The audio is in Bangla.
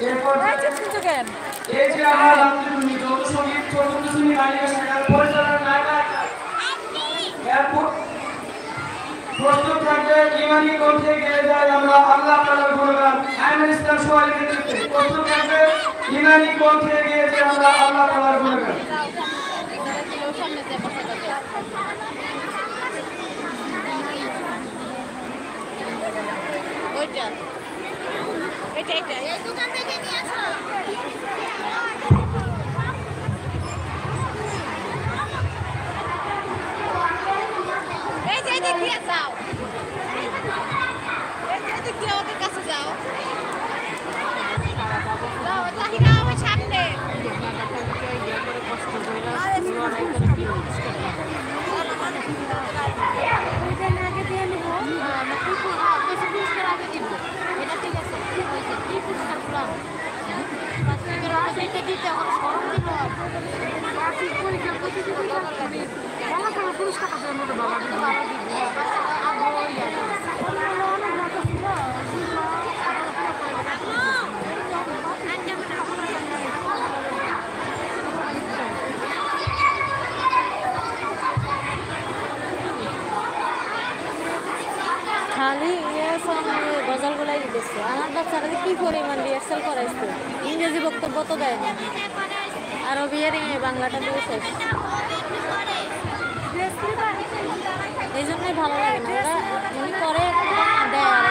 এরপর এই যে আমার রামজীবনী যত সঙ্গীত চতুর্থ শ্রেণী বালিকা শাখার পরিচালনা নায়ক এরপর প্রস্তুত থাকবে ইমানি কণ্ঠে গেয়ে যায় আমরা আল্লাহ তাআলার গুণগান আইনুল ইসলাম সোহাইর নেতৃত্বে প্রস্তুত থাকবে ইমানি কণ্ঠে গেয়ে যায় আমরা আল্লাহ তাআলার গুণগান এটা এই দোকান থেকে নিয়ে আসো এই যে দেখি যাও এই যে দেখি ওদের কাছে যাও যাও তাহি না ওই সামনে খালি গজলগুলাই দিচ্ছে আমার বাচ্চারা কি পরিমাণ রিহার্সাল করাইছে ইংরেজি বক্তব্য তো দেয় না আরবি আর বাংলাটা দিয়ে শেষ এই জন্যই ভালো লাগে না ওরা করে দেয়